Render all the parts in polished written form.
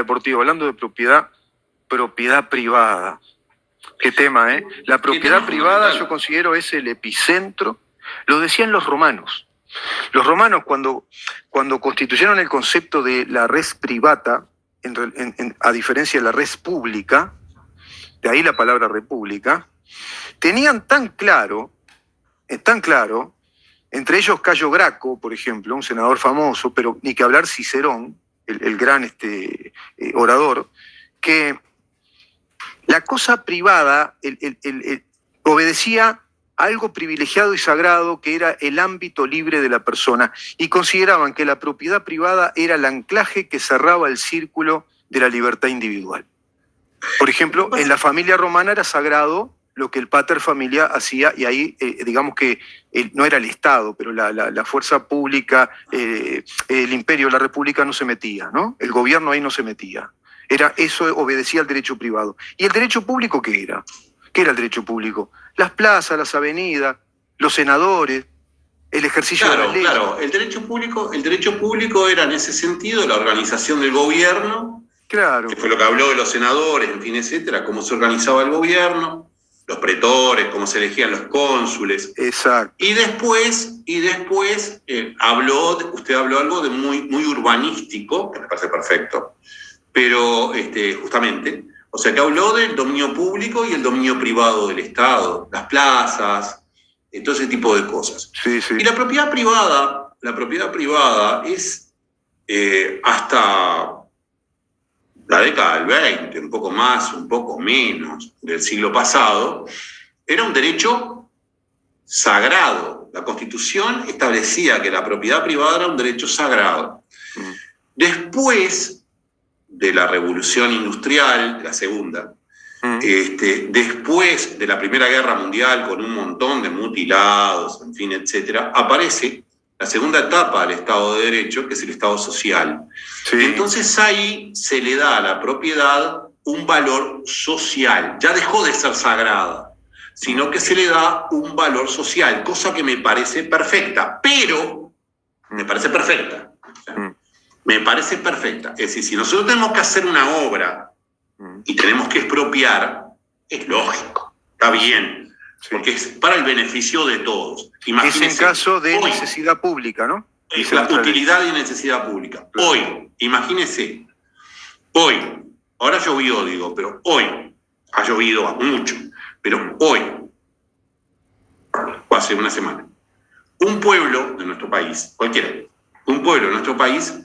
deportiva, hablando de propiedad privada. Qué tema, ¿eh? La propiedad privada yo considero es el epicentro. Lo decían los romanos. Los romanos cuando constituyeron el concepto de la res privata, a diferencia de la res pública, de ahí la palabra república, tenían tan claro, entre ellos Cayo Graco, por ejemplo, un senador famoso, pero ni que hablar Cicerón, el gran orador, que la cosa privada obedecía a algo privilegiado y sagrado que era el ámbito libre de la persona, y consideraban que la propiedad privada era el anclaje que cerraba el círculo de la libertad individual. Por ejemplo, en la familia romana era sagrado lo que el pater familia hacía, y ahí digamos que no era el Estado, pero la fuerza pública, el imperio, la república no se metía, ¿no? El gobierno ahí no se metía. Eso obedecía al derecho privado. ¿Y el derecho público qué era? ¿Qué era el derecho público? Las plazas, las avenidas, los senadores, el ejercicio de la ley. Claro, el derecho público era en ese sentido la organización del gobierno, claro, que fue lo que habló de los senadores, en fin, etcétera, cómo se organizaba el gobierno, los pretores, cómo se elegían los cónsules. Exacto. Y después usted habló algo de muy urbanístico, que me parece perfecto, pero justamente, o sea, que habló del dominio público y el dominio privado del Estado, las plazas, todo ese tipo de cosas. Sí, sí. Y la propiedad privada es hasta la década del 20, un poco más, un poco menos del siglo pasado, era un derecho sagrado. La Constitución establecía que la propiedad privada era un derecho sagrado. Después de la Revolución Industrial, la segunda, después de la Primera Guerra Mundial, con un montón de mutilados, en fin, etcétera, aparece la segunda etapa del Estado de Derecho, que es el Estado social. Sí. Entonces ahí se le da a la propiedad un valor social. Ya dejó de ser sagrada, sino que se le da un valor social, cosa que me parece perfecta, pero me parece perfecta. Me parece perfecta. Es decir, si nosotros tenemos que hacer una obra y tenemos que expropiar, es lógico, está bien, porque es para el beneficio de todos. Imagínese, es en caso de necesidad pública, ¿no? Es la utilidad y necesidad pública. Claro. Hoy, imagínese, ahora llovió, digo, pero hoy, ha llovido mucho, pero hoy, o hace una semana, un pueblo de nuestro país, cualquiera, un pueblo de nuestro país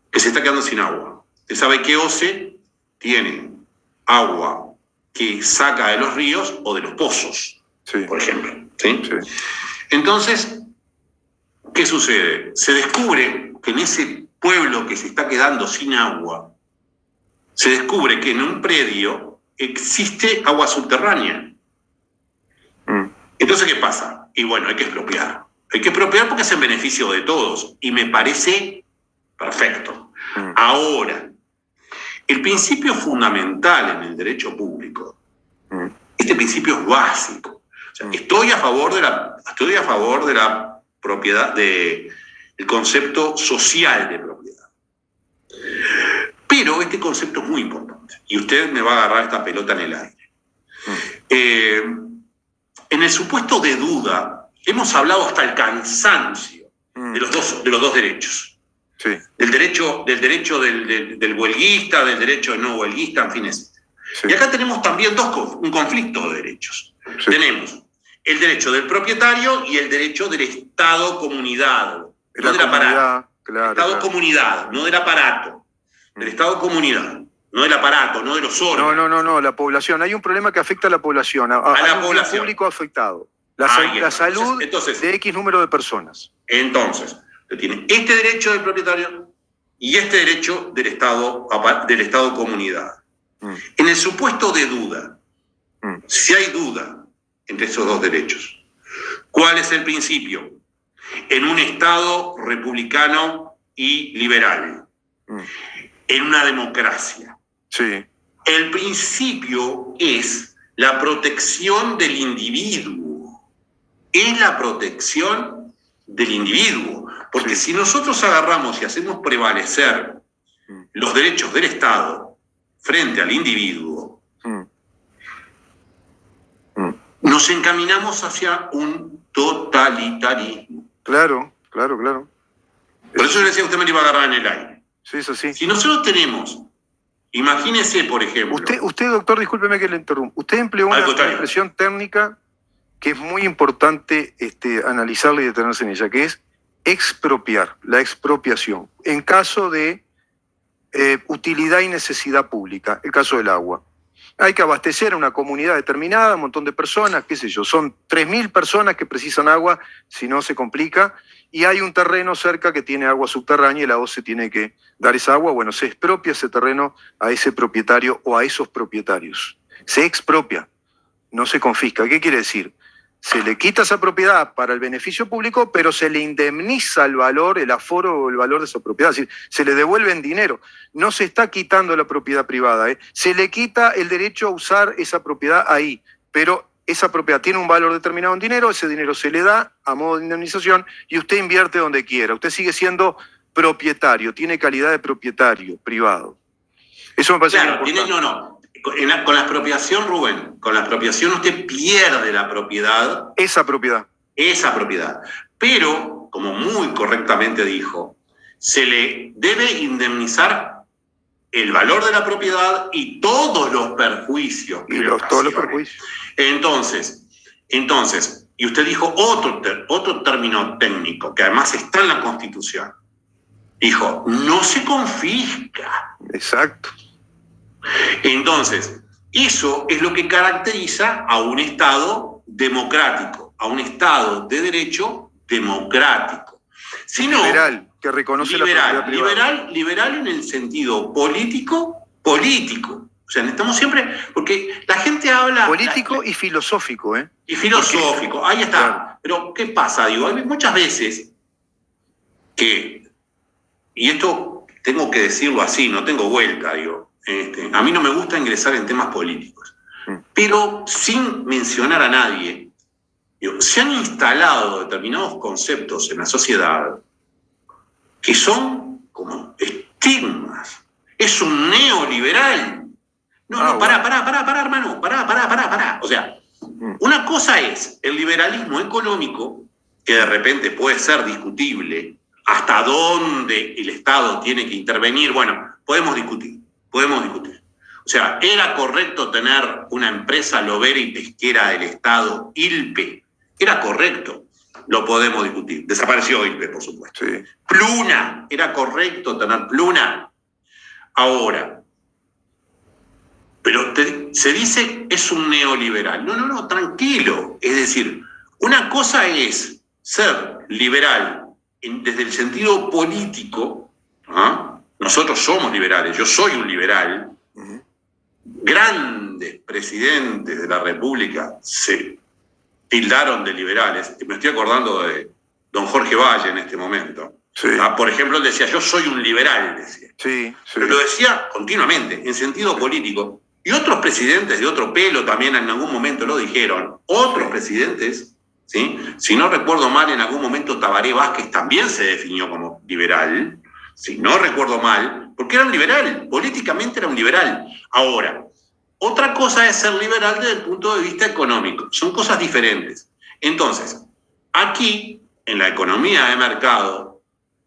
que se está quedando sin agua. Usted sabe que OCE tiene agua que saca de los ríos o de los pozos, sí, por ejemplo. ¿Sí? Sí. Entonces, ¿qué sucede? Se descubre que en ese pueblo que se está quedando sin agua, se descubre que en un predio existe agua subterránea. Entonces, ¿qué pasa? Y bueno, hay que expropiar. Hay que expropiar porque es en beneficio de todos. Y me parece perfecto. Ahora, el principio fundamental en el derecho público, este principio es básico. O sea, estoy a favor de la propiedad, del concepto social de propiedad. Pero este concepto es muy importante. Y usted me va a agarrar esta pelota en el aire. En el supuesto de duda, hemos hablado hasta el cansancio de los dos derechos. Sí. Del derecho del huelguista, del derecho del no huelguista, en fin. Sí. Y acá tenemos también un conflicto de derechos. Sí. Tenemos el derecho del propietario y el derecho del Estado-comunidad, no del aparato. Claro, Estado-comunidad, no del aparato. Del Estado-comunidad, no del aparato, no de los órganos. No, la población. Hay un problema que afecta a la población, a la población. Público afectado. La salud entonces, de X número de personas. Entonces, tiene este derecho del propietario y este derecho del Estado-comunidad. En el supuesto de duda, si hay duda entre esos dos derechos, ¿cuál es el principio? En un Estado republicano y liberal, en una democracia. Sí. El principio es la protección del individuo. Es la protección del individuo. Porque si nosotros agarramos y hacemos prevalecer los derechos del Estado frente al individuo, nos encaminamos hacia un totalitarismo. Claro, claro, claro. Por eso yo le decía, usted me lo iba a agarrar en el aire. Sí, eso sí. Si nosotros tenemos, imagínese, por ejemplo... Usted, doctor, discúlpeme que le interrumpa. Usted empleó una expresión técnica que es muy importante analizarla y detenerse en ella, que es expropiar, la expropiación. En caso de utilidad y necesidad pública, el caso del agua. Hay que abastecer a una comunidad determinada, un montón de personas, qué sé yo, son 3.000 personas que precisan agua, si no se complica, y hay un terreno cerca que tiene agua subterránea y la OCE tiene que dar esa agua. Bueno, se expropia ese terreno a ese propietario o a esos propietarios. Se expropia, no se confisca. ¿Qué quiere decir? Se le quita esa propiedad para el beneficio público, pero se le indemniza el valor, el aforo o el valor de esa propiedad. Es decir, se le devuelve en dinero. No se está quitando la propiedad privada, ¿eh? Se le quita el derecho a usar esa propiedad ahí, pero esa propiedad tiene un valor determinado en dinero, ese dinero se le da a modo de indemnización y usted invierte donde quiera. Usted sigue siendo propietario, tiene calidad de propietario privado. Eso me parece importante. Con la expropiación, Rubén, con la expropiación usted pierde la propiedad. Esa propiedad. Esa propiedad. Pero, como muy correctamente dijo, se le debe indemnizar el valor de la propiedad y todos los perjuicios. Todos los perjuicios. Entonces, y usted dijo otro término técnico, que además está en la Constitución. Dijo, no se confisca. Exacto. Entonces, eso es lo que caracteriza a un Estado democrático, a un Estado de derecho democrático. Si no, liberal, que reconoce la propiedad privada. Liberal en el sentido político. O sea, necesitamos siempre, porque la gente habla... Político y filosófico, ¿eh? Y filosófico, ahí está. Claro. Pero, ¿qué pasa? Digo, hay muchas veces que, y esto tengo que decirlo así, no tengo vuelta, digo, a mí no me gusta ingresar en temas políticos, pero sin mencionar a nadie, digo, se han instalado determinados conceptos en la sociedad que son como estigmas. Es un neoliberal. Pará, hermano, pará. O sea, una cosa es el liberalismo económico, que de repente puede ser discutible, hasta dónde el Estado tiene que intervenir. Bueno, podemos discutir. O sea, ¿era correcto tener una empresa lobera y pesquera del Estado, ILPE? Era correcto, lo podemos discutir. Desapareció ILPE, por supuesto. Sí. Pluna, ¿era correcto tener Pluna? Ahora, pero se dice es un neoliberal. No, tranquilo. Es decir, una cosa es ser liberal desde el sentido político, ¿ah? Nosotros somos liberales, yo soy un liberal. Grandes presidentes de la República se tildaron de liberales. Me estoy acordando de don Jorge Valle en este momento. Sí. Por ejemplo, él decía, yo soy un liberal, decía. Sí. Pero lo decía continuamente, en sentido político. Y otros presidentes de otro pelo también en algún momento lo dijeron. Otros presidentes, ¿sí? Si no recuerdo mal, en algún momento Tabaré Vázquez también se definió como liberal. Si no recuerdo mal, porque era un liberal, políticamente era un liberal. Ahora, otra cosa es ser liberal desde el punto de vista económico. Son cosas diferentes. Entonces, aquí, en la economía de mercado,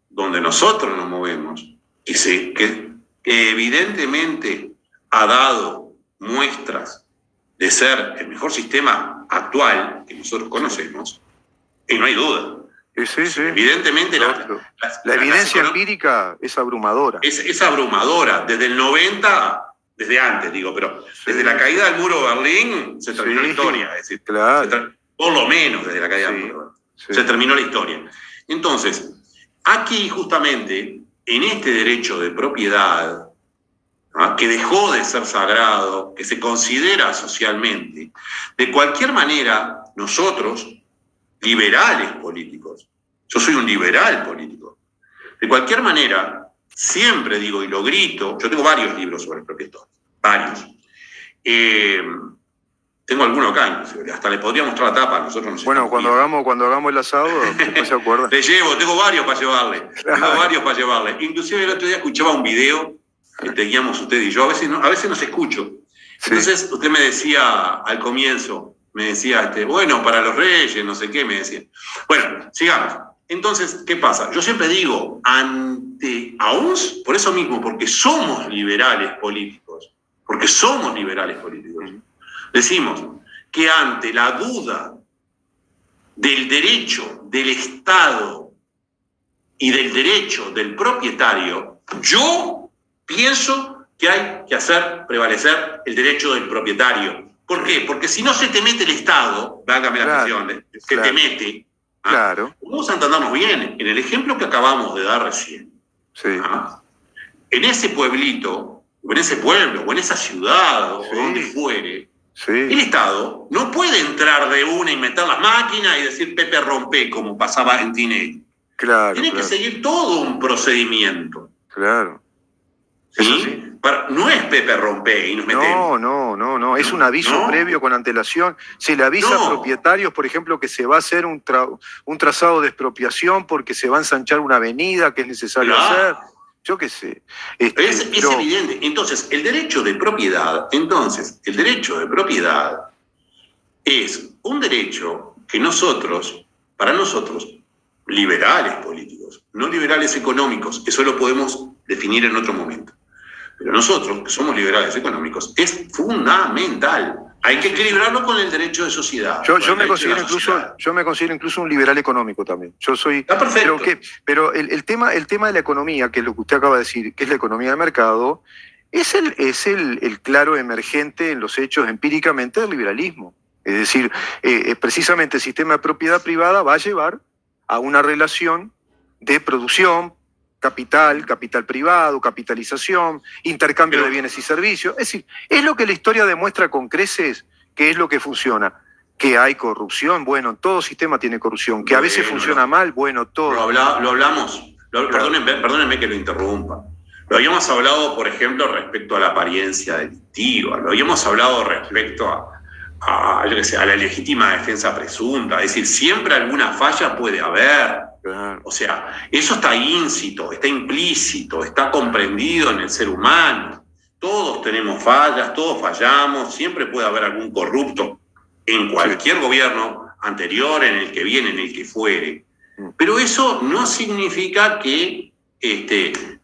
donde nosotros nos movemos, que evidentemente ha dado muestras de ser el mejor sistema actual que nosotros conocemos, y no hay duda. Sí. Evidentemente la evidencia empírica es abrumadora. Es abrumadora. Desde el 90, desde antes digo, pero desde la caída del muro de Berlín se terminó la historia. Es decir, claro. Por lo menos desde la caída del muro de Berlín. Se terminó la historia. Entonces, aquí justamente, en este derecho de propiedad, ¿no?, que dejó de ser sagrado, que se considera socialmente, de cualquier manera, nosotros, liberales políticos, yo soy un liberal político, de cualquier manera, siempre digo y lo grito, yo tengo varios libros sobre propiedad, varios. Tengo alguno acá, inclusive, hasta le podría mostrar la tapa. Nosotros bueno, cuando hagamos el asado, después se acuerda. Le llevo, tengo varios para llevarle. Inclusive el otro día escuchaba un video guiamos usted y yo. A veces nos escucho. Sí. Entonces usted me decía al comienzo, me decía, bueno, para los reyes, no sé qué, me decía. Bueno, sigamos. Entonces, ¿qué pasa? Yo siempre digo, aún por eso mismo, porque somos liberales políticos, decimos que ante la duda del derecho del Estado y del derecho del propietario, yo pienso que hay que hacer prevalecer el derecho del propietario. ¿Por qué? Porque si no se te mete el Estado, vágame la expresión, se te mete. Claro. Vamos a entendernos bien. En el ejemplo que acabamos de dar recién, en ese pueblito, o en ese pueblo, o en esa ciudad, o donde fuere, el Estado no puede entrar de una y meter las máquinas y decir Pepe rompe, como pasaba en Tinelli. Tiene que seguir todo un procedimiento. Claro. ¿Sí? No es Pepe rompe y nos metemos. No. Es un aviso previo con antelación. Se le avisa a propietarios, por ejemplo, que se va a hacer un trazado de expropiación porque se va a ensanchar una avenida que es necesario hacer. Yo qué sé. Es evidente. Entonces, el derecho de propiedad es un derecho que para nosotros, liberales políticos, no liberales económicos, eso lo podemos definir en otro momento. Pero nosotros, que somos liberales económicos, es fundamental. Hay que equilibrarlo con el derecho de sociedad. Yo me considero incluso un liberal económico también. Yo soy. Está perfecto. Pero el tema de la economía, que es lo que usted acaba de decir, que es la economía de mercado, es el claro emergente en los hechos empíricamente del liberalismo. Es decir, precisamente el sistema de propiedad privada va a llevar a una relación de producción, capital privado, capitalización, intercambio de bienes y servicios. Es decir, es lo que la historia demuestra con creces, que es lo que funciona. Que hay corrupción, bueno, todo sistema tiene corrupción. Que a veces funciona mal, bueno, todo. Lo hablamos, perdónenme que lo interrumpa. Lo habíamos hablado, por ejemplo, respecto a la apariencia delictiva. Lo habíamos hablado respecto a la legítima defensa presunta. Es decir, siempre alguna falla puede haber. O sea, eso está íncito, está implícito, está comprendido en el ser humano. Todos tenemos fallas, todos fallamos, siempre puede haber algún corrupto en cualquier gobierno anterior, en el que viene, en el que fuere. Pero eso no significa que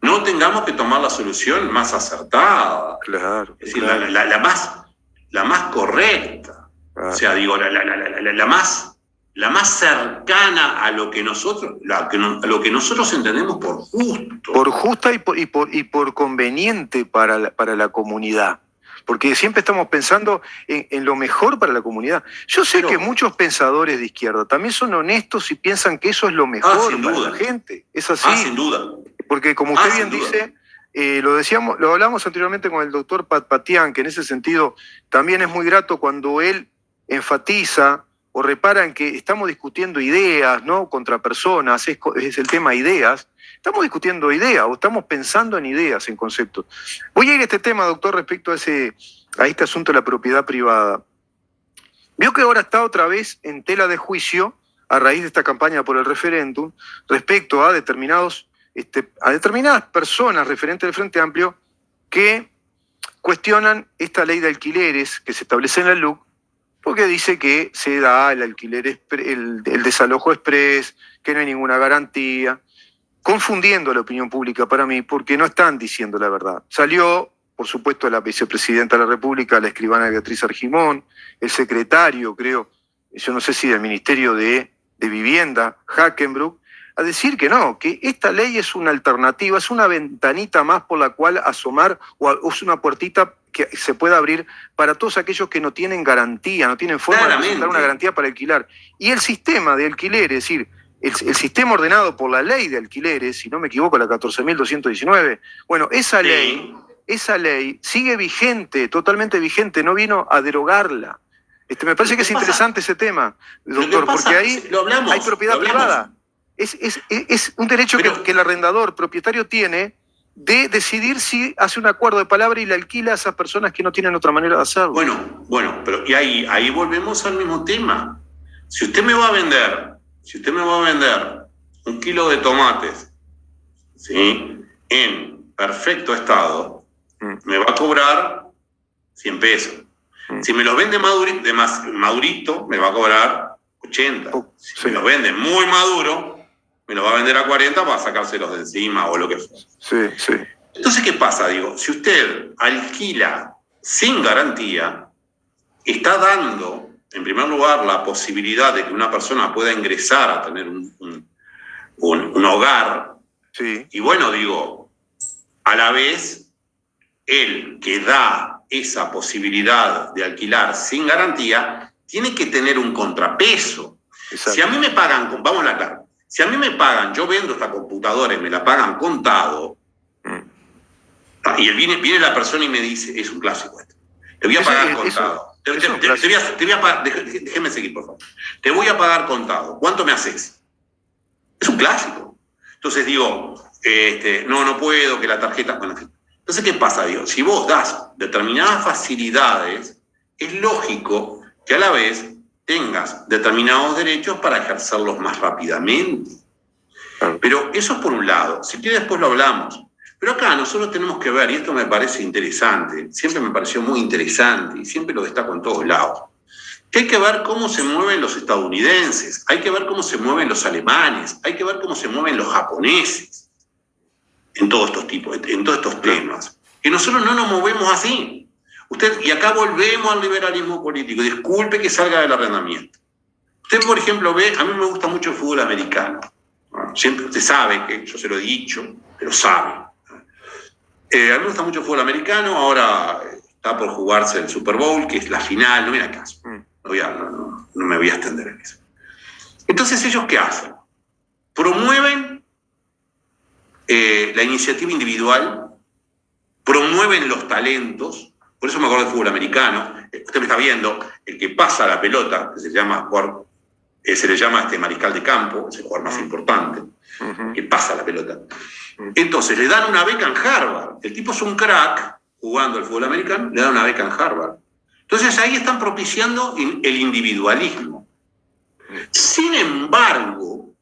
no tengamos que tomar la solución más acertada. Claro. Es decir, la más correcta. O sea, digo, la más cercana a lo que nosotros entendemos por justo. Por justa y por conveniente para la comunidad. Porque siempre estamos pensando en lo mejor para la comunidad. Yo sé que muchos pensadores de izquierda también son honestos y piensan que eso es lo mejor para la gente. Es así. Sin duda. Porque como usted bien dice, lo hablamos anteriormente con el doctor Patpatian, que en ese sentido también es muy grato cuando él enfatiza o repara en que estamos discutiendo ideas, ¿no? Contra personas, es el tema ideas. Estamos discutiendo ideas o estamos pensando en ideas, en conceptos. Voy a ir a este tema, doctor, respecto a este asunto de la propiedad privada. Vio que ahora está otra vez en tela de juicio, a raíz de esta campaña por el referéndum, respecto a determinadas personas referentes del Frente Amplio que cuestionan esta ley de alquileres que se establece en la LUC, porque dice que se da el alquiler, el desalojo express, que no hay ninguna garantía, confundiendo a la opinión pública para mí, porque no están diciendo la verdad. Salió, por supuesto, la vicepresidenta de la República, la escribana Beatriz Argimón, el secretario, creo, yo no sé si del Ministerio de Vivienda, Hackenbrook, a decir que no, que esta ley es una alternativa, es una ventanita más por la cual asomar, o es una puertita que se pueda abrir para todos aquellos que no tienen garantía, no tienen forma de presentar una garantía para alquilar. Y el sistema de alquileres, es decir, el sistema ordenado por la ley de alquileres, si no me equivoco, la 14.219, bueno, esa ley sigue vigente, totalmente vigente, no vino a derogarla. Me parece que es interesante ese tema, doctor, porque ahí hay propiedad privada. Es un derecho que el arrendador propietario tiene de decidir si hace un acuerdo de palabra y le alquila a esas personas que no tienen otra manera de hacerlo. Bueno, pero y ahí volvemos al mismo tema. Si usted me va a vender 1 kilo de tomates, ¿sí?, en perfecto estado, cobrar 100 pesos. Si me los vende madurito, me va a cobrar 80. Si me los vende muy maduro, me los va a vender a 40 para sacárselos de encima o lo que sea. Sí. Entonces, ¿qué pasa? Digo, si usted alquila sin garantía, está dando, en primer lugar, la posibilidad de que una persona pueda ingresar a tener un hogar. Sí. Y bueno, digo, a la vez, el que da esa posibilidad de alquilar sin garantía tiene que tener un contrapeso. Exacto. Si a mí me pagan, vamos a la cara, si a mí me pagan, yo vendo esta computadora y me la pagan contado, y viene la persona y me dice, es un clásico esto, te voy a pagar contado. Déjeme seguir, por favor. Te voy a pagar contado. ¿Cuánto me haces? Es un clásico. Entonces digo, no puedo, que la tarjeta... Bueno, entonces, ¿qué pasa? Digo, si vos das determinadas facilidades, es lógico que a la vez tengas determinados derechos para ejercerlos más rápidamente. Pero eso es por un lado. Si quiere, después lo hablamos. Pero acá nosotros tenemos que ver, y esto me parece interesante, siempre me pareció muy interesante, y siempre lo destaco en todos lados, que hay que ver cómo se mueven los estadounidenses, hay que ver cómo se mueven los alemanes, hay que ver cómo se mueven los japoneses en todos estos temas. Que nosotros no nos movemos así. Y acá volvemos al liberalismo político. Disculpe que salga del arrendamiento. Usted, por ejemplo, ve, a mí me gusta mucho el fútbol americano. Siempre usted sabe, que yo se lo he dicho, pero sabe. A mí me gusta mucho el fútbol americano, ahora está por jugarse el Super Bowl, que es la final, no viene al caso. No me voy a extender en eso. Entonces, ¿ellos qué hacen? Promueven la iniciativa individual, promueven los talentos, por eso me acuerdo del fútbol americano. Usted me está viendo, el que pasa la pelota, que se le llama mariscal de campo, es el jugador más importante, que pasa la pelota. Entonces le dan una beca en Harvard. El tipo es un crack jugando al fútbol americano, le dan una beca en Harvard. Entonces ahí están propiciando el individualismo. Sin embargo,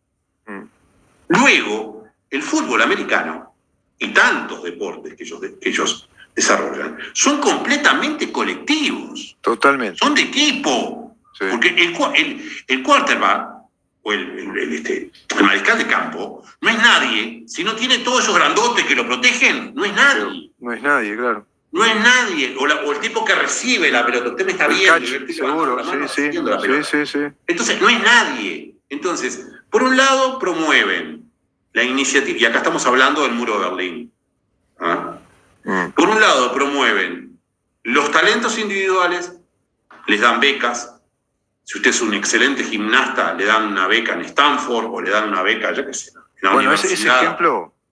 luego el fútbol americano y tantos deportes que ellos desarrollan son completamente colectivos. Totalmente. Son de equipo. Sí. Porque el quarterback o el mariscal de campo no es nadie. Si no tiene todos esos grandotes que lo protegen, no es nadie. No es nadie, claro. No es nadie. O el tipo que recibe la pelota. Usted me está viendo. Seguro, sí. Entonces, no es nadie. Entonces, por un lado, promueven la iniciativa. Y acá estamos hablando del muro de Berlín. Por un lado, promueven los talentos individuales, les dan becas. Si usted es un excelente gimnasta, le dan una beca en Stanford o le dan una beca, yo qué sé, en la universidad.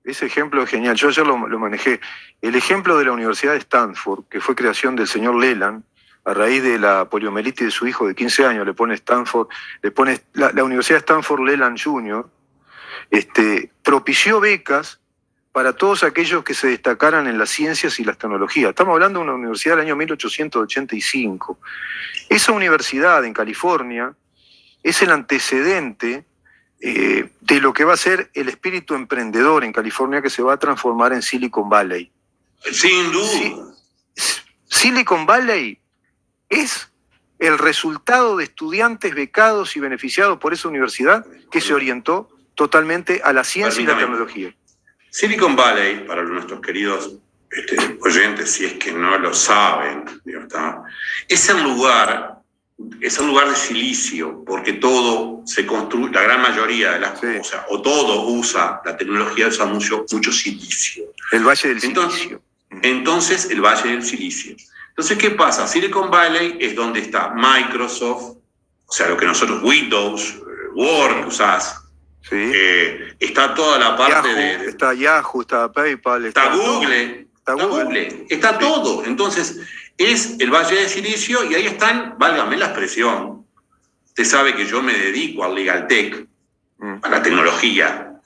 Ese ejemplo es genial. Yo ayer lo manejé. El ejemplo de la Universidad de Stanford, que fue creación del señor Leland, a raíz de la poliomielitis de su hijo de 15 años, le pone la Universidad de Stanford Leland Jr., propició becas para todos aquellos que se destacaran en las ciencias y las tecnologías. Estamos hablando de una universidad del año 1885. Esa universidad en California es el antecedente de lo que va a ser el espíritu emprendedor en California, que se va a transformar en Silicon Valley. Sin duda. Silicon Valley es el resultado de estudiantes becados y beneficiados por esa universidad que se orientó totalmente a la ciencia y la tecnología. Silicon Valley, para nuestros queridos oyentes, si es que no lo saben, es el lugar de silicio, porque todo se construye, la gran mayoría de las cosas, o todo usa, la tecnología usa mucho silicio. El Valle del Silicio. Entonces, el Valle del Silicio. Entonces, ¿qué pasa? Silicon Valley es donde está Microsoft, o sea, lo que nosotros, Windows, Word, usás. Sí. Está toda la parte Yahoo, está Yahoo, está PayPal, está Google, está todo. Entonces, es el Valle de Silicio y ahí están, válgame la expresión, usted sabe que yo me dedico al Legal Tech, a la tecnología,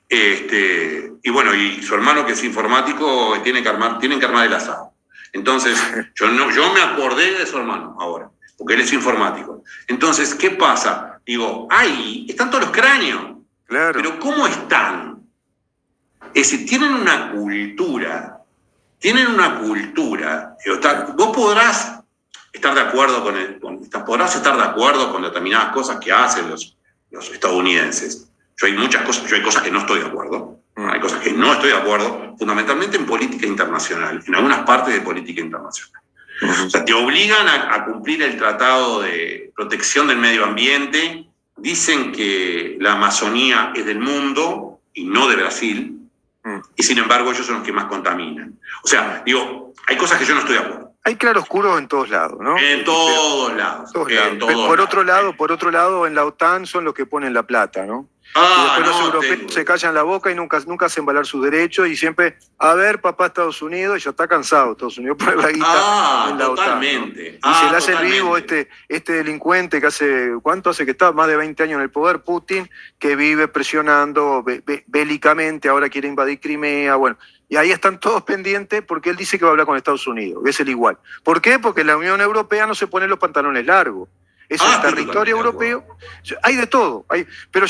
y bueno, y su hermano que es informático tienen que armar el asado. Entonces, yo me acordé de su hermano ahora, porque él es informático. Entonces, ¿qué pasa? Digo, ahí están todos los cráneos. Claro. Pero ¿cómo están? Es decir, tienen una cultura tienen una cultura. Vos podrás estar de acuerdo podrás estar de acuerdo con determinadas cosas que hacen los estadounidenses. Yo hay cosas que no estoy de acuerdo. Hay cosas que no estoy de acuerdo, fundamentalmente en política internacional, en algunas partes de política internacional. O sea, te obligan a cumplir el Tratado de Protección del Medio Ambiente, dicen que la Amazonía es del mundo y no de Brasil, y sin embargo ellos son los que más contaminan. O sea, digo, hay cosas que yo no estoy de acuerdo. Hay claroscuros en todos lados, ¿no? En todos lados. Por otro lado, en la OTAN son los que ponen la plata, ¿no? Y después los europeos se callan la boca y nunca hacen valer sus derechos y siempre, a ver, papá, Estados Unidos, y ya está cansado Estados Unidos por la guita en la totalmente. OTAN, ¿no? Y se le hace el vivo este delincuente que ¿cuánto hace que está? Más de 20 años en el poder, Putin, que vive presionando bélicamente, ahora quiere invadir Crimea, bueno. Y ahí están todos pendientes porque él dice que va a hablar con Estados Unidos, que es el igual. ¿Por qué? Porque la Unión Europea no se pone los pantalones largos. Es el territorio europeo. Hay de todo. Pero pero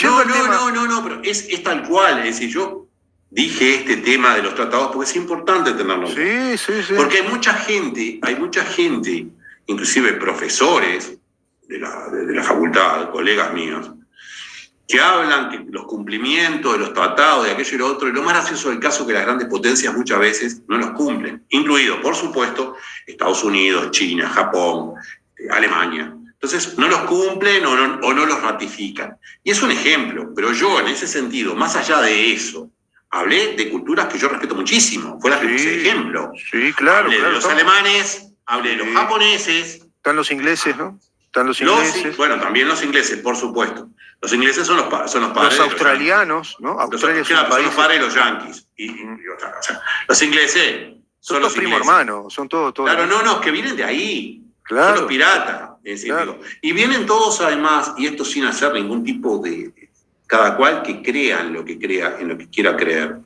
es tal cual. Es decir, yo dije este tema de los tratados porque es importante tenerlo. Sí. Porque hay mucha gente, inclusive profesores de la facultad, colegas míos, que hablan que los cumplimientos de los tratados, de aquello y lo otro, y lo más gracioso del caso es que las grandes potencias muchas veces no los cumplen, incluido, por supuesto, Estados Unidos, China, Japón, Alemania. Entonces, no los cumplen o no los ratifican. Y es un ejemplo, pero yo en ese sentido, más allá de eso, hablé de culturas que yo respeto muchísimo, fue la que puse ejemplo. Sí, claro. Hablé de los alemanes, hablé de los japoneses. Están los ingleses, ¿no? Bueno, también los ingleses, por supuesto. Los ingleses son los padres. Los australianos, ¿no? Australia son los padres de los yanquis. O sea, los ingleses son los primos hermanos, son todos. Claro, no, que vienen de ahí. Claro. Son los piratas. Claro. Y vienen todos además, y esto sin hacer ningún tipo de... Cada cual que crea en lo que quiera creer.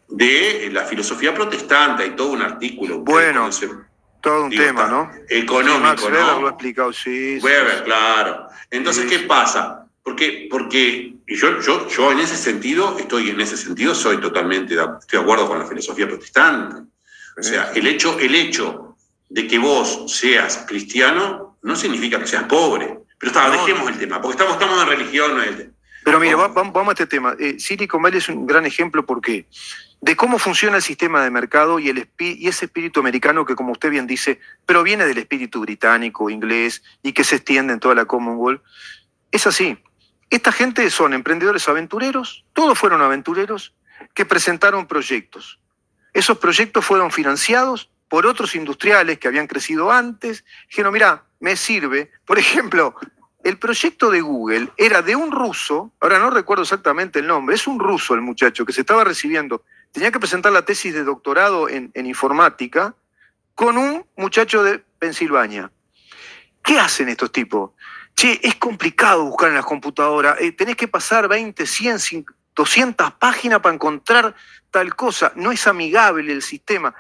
De la filosofía protestante, hay todo un artículo. Bueno, todo un tema, ¿no? Económico, Max Weber ¿no? lo ha explicado, sí. Weber, claro. Entonces, ¿qué pasa? Porque yo en ese sentido, soy totalmente estoy de acuerdo con la filosofía protestante. O sea, el hecho de que vos seas cristiano no significa que seas pobre. Pero dejemos el tema, porque estamos en religión, no es el tema. Pero mire, vamos a este tema. Silicon Valley es un gran ejemplo, ¿por qué? De cómo funciona el sistema de mercado y ese espíritu americano que, como usted bien dice, proviene del espíritu británico, inglés, y que se extiende en toda la Commonwealth. Es así. Esta gente son emprendedores aventureros, todos fueron aventureros, que presentaron proyectos. Esos proyectos fueron financiados por otros industriales que habían crecido antes. Dijeron, mirá, me sirve. Por ejemplo, el proyecto de Google era de un ruso, ahora no recuerdo exactamente el nombre, es un ruso el muchacho que se estaba recibiendo, tenía que presentar la tesis de doctorado en informática con un muchacho de Pensilvania. ¿Qué hacen estos tipos? Che, es complicado buscar en las computadoras, tenés que pasar 20, 100, 200 páginas para encontrar tal cosa, no es amigable el sistema.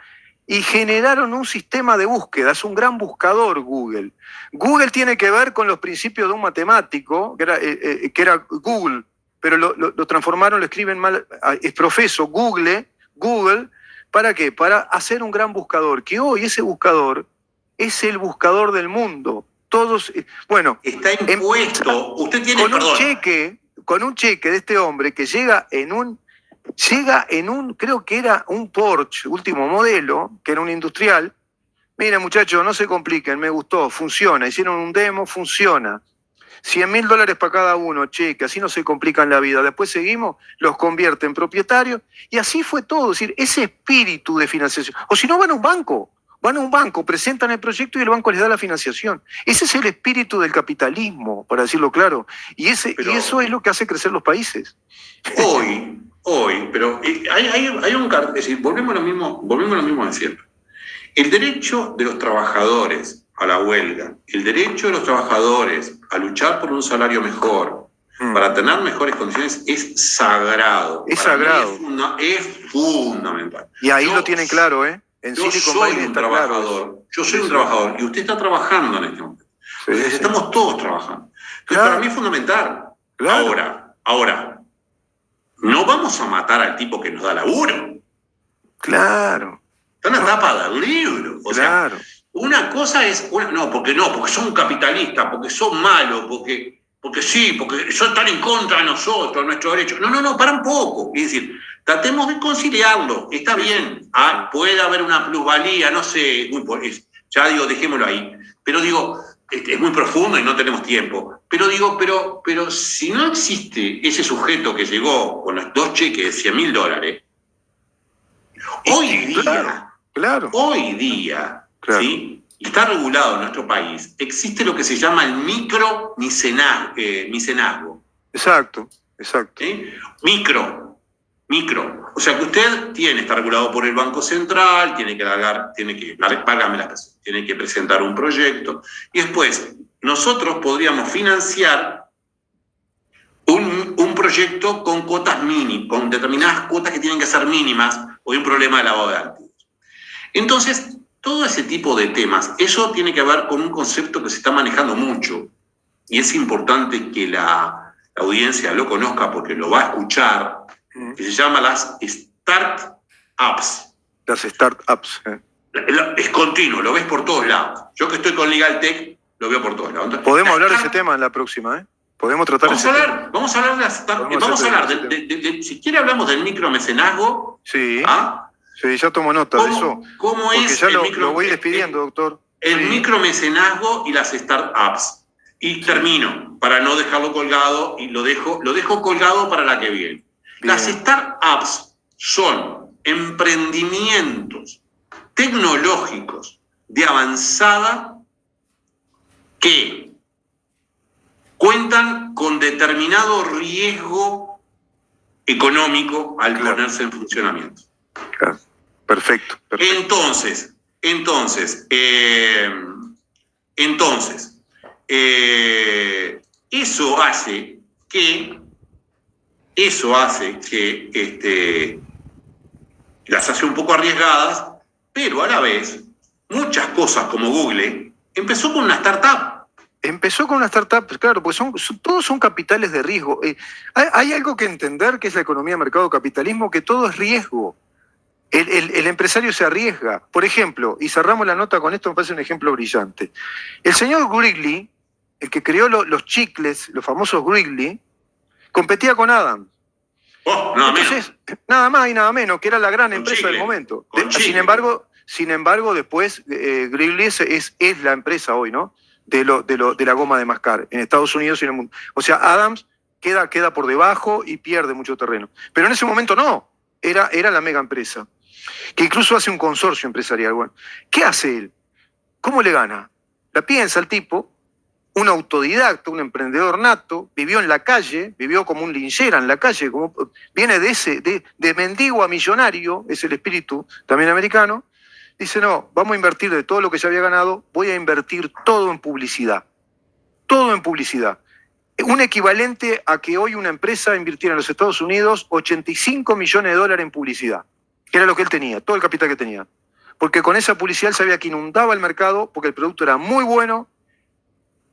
Y generaron un sistema de búsqueda, es un gran buscador Google. Google tiene que ver con los principios de un matemático, que era Google, pero lo transformaron, lo escriben mal, es profeso, Google, ¿para qué? Para hacer un gran buscador, que hoy ese buscador es el buscador del mundo. Todos, bueno... Está impuesto, usted tiene, con un cheque de este hombre que llega en un, creo que era un Porsche, último modelo, que era un industrial. Miren, muchachos, no se compliquen, me gustó, funciona. Hicieron un demo, funciona. $100.000 para cada uno, cheque, así no se complican la vida. Después seguimos, los convierte en propietarios, y así fue todo. Es decir, ese espíritu de financiación. O si no, van a un banco, presentan el proyecto y el banco les da la financiación. Ese es el espíritu del capitalismo, para decirlo claro. Y eso es lo que hace crecer los países. Hoy, pero hay un... Es decir, volvemos a lo mismo de siempre. El derecho de los trabajadores a la huelga, el derecho de los trabajadores a luchar por un salario mejor, para tener mejores condiciones, es sagrado. Es sagrado. Es fundamental. Y ahí lo tienen claro, ¿eh? Yo soy un trabajador y usted está trabajando en este momento. Sí. Estamos todos trabajando. Entonces, para mí es fundamental. Claro. Ahora, no vamos a matar al tipo que nos da laburo. Claro. Está en la tapa del libro. O claro. sea, una cosa es, porque son capitalistas, porque son malos, porque sí, porque ellos están en contra de nosotros, de nuestros derechos. No, para un poco. Es decir, tratemos de conciliarlo. Está bien. Puede haber una plusvalía, no sé, ya digo, dejémoslo ahí. Pero digo, es muy profundo y no tenemos tiempo. Pero digo, pero si no existe ese sujeto que llegó con los 2 cheques de $100.000, hoy día, ¿sí? Y está regulado en nuestro país, existe lo que se llama el micromecenazgo. Exacto. ¿Sí? Micro. O sea que usted está regulado por el Banco Central, tiene que presentar un proyecto, y después nosotros podríamos financiar un proyecto con cuotas mínimas, con determinadas cuotas que tienen que ser mínimas, o hay un problema de lavado de activos. Entonces, todo ese tipo de temas, eso tiene que ver con un concepto que se está manejando mucho, y es importante que la audiencia lo conozca porque lo va a escuchar, que se llama las startups. Las startups. Es continuo, lo ves por todos lados. Yo que estoy con Legal Tech, lo veo por todos lados. Entonces, podemos hablar de ese tema en la próxima, ¿eh? Podemos tratar ese tema. Vamos a hablar de las startups. Vamos a hablar si quiere hablamos del micromecenazgo. Sí. Sí, ya tomo nota de eso. ¿Cómo es ya lo voy despidiendo, doctor. El micromecenazgo y las startups. Y termino, para no dejarlo colgado, y lo dejo colgado para la que viene. Bien. Las startups son emprendimientos tecnológicos de avanzada que cuentan con determinado riesgo económico al ponerse en funcionamiento. Claro. Perfecto. Entonces, eso hace que las hace un poco arriesgadas, pero a la vez, muchas cosas como Google empezó con una startup. Empezó con una startup, claro, porque todos son capitales de riesgo. Hay algo que entender, que es la economía de mercado capitalismo, que todo es riesgo. El empresario se arriesga. Por ejemplo, y cerramos la nota con esto, me parece un ejemplo brillante. El señor Wrigley, el que creó los chicles, los famosos Wrigley, competía con Adams. Nada más y nada menos, que era la gran empresa del momento. Sin embargo, después Wrigley es la empresa hoy, ¿no? De la goma de mascar en Estados Unidos y en el mundo. O sea, Adams queda por debajo y pierde mucho terreno. Pero en ese momento no, era la mega empresa, que incluso hace un consorcio empresarial. Bueno, ¿qué hace él? ¿Cómo le gana? La piensa el tipo, un autodidacta, un emprendedor nato, vivió en la calle, vivió como un linchera en la calle, viene de mendigo a millonario, es el espíritu también americano. Dice, no, vamos a invertir de todo lo que ya había ganado, voy a invertir todo en publicidad. Todo en publicidad. Un equivalente a que hoy una empresa invirtiera en los Estados Unidos $85 millones en publicidad, que era lo que él tenía, todo el capital que tenía. Porque con esa publicidad él sabía que inundaba el mercado, porque el producto era muy bueno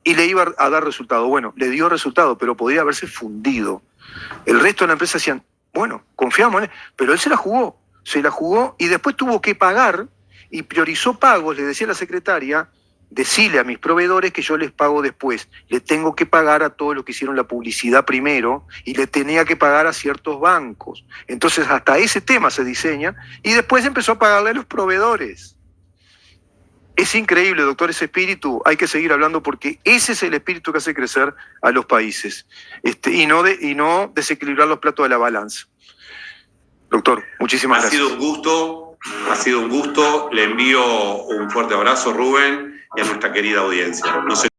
y le iba a dar resultado. Bueno, le dio resultado, pero podría haberse fundido. El resto de la empresa decían, bueno, confiamos en él, pero él se la jugó y después tuvo que pagar y priorizó pagos. Le decía a la secretaria, decile a mis proveedores que yo les pago después. Le tengo que pagar a todos los que hicieron la publicidad primero y le tenía que pagar a ciertos bancos. Entonces hasta ese tema se diseña y después empezó a pagarle a los proveedores. Es increíble, doctor, ese espíritu. Hay que seguir hablando porque ese es el espíritu que hace crecer a los países y no desequilibrar los platos de la balanza. Doctor, muchísimas gracias. Ha sido un gusto. Le envío un fuerte abrazo, Rubén, y a nuestra querida audiencia. No se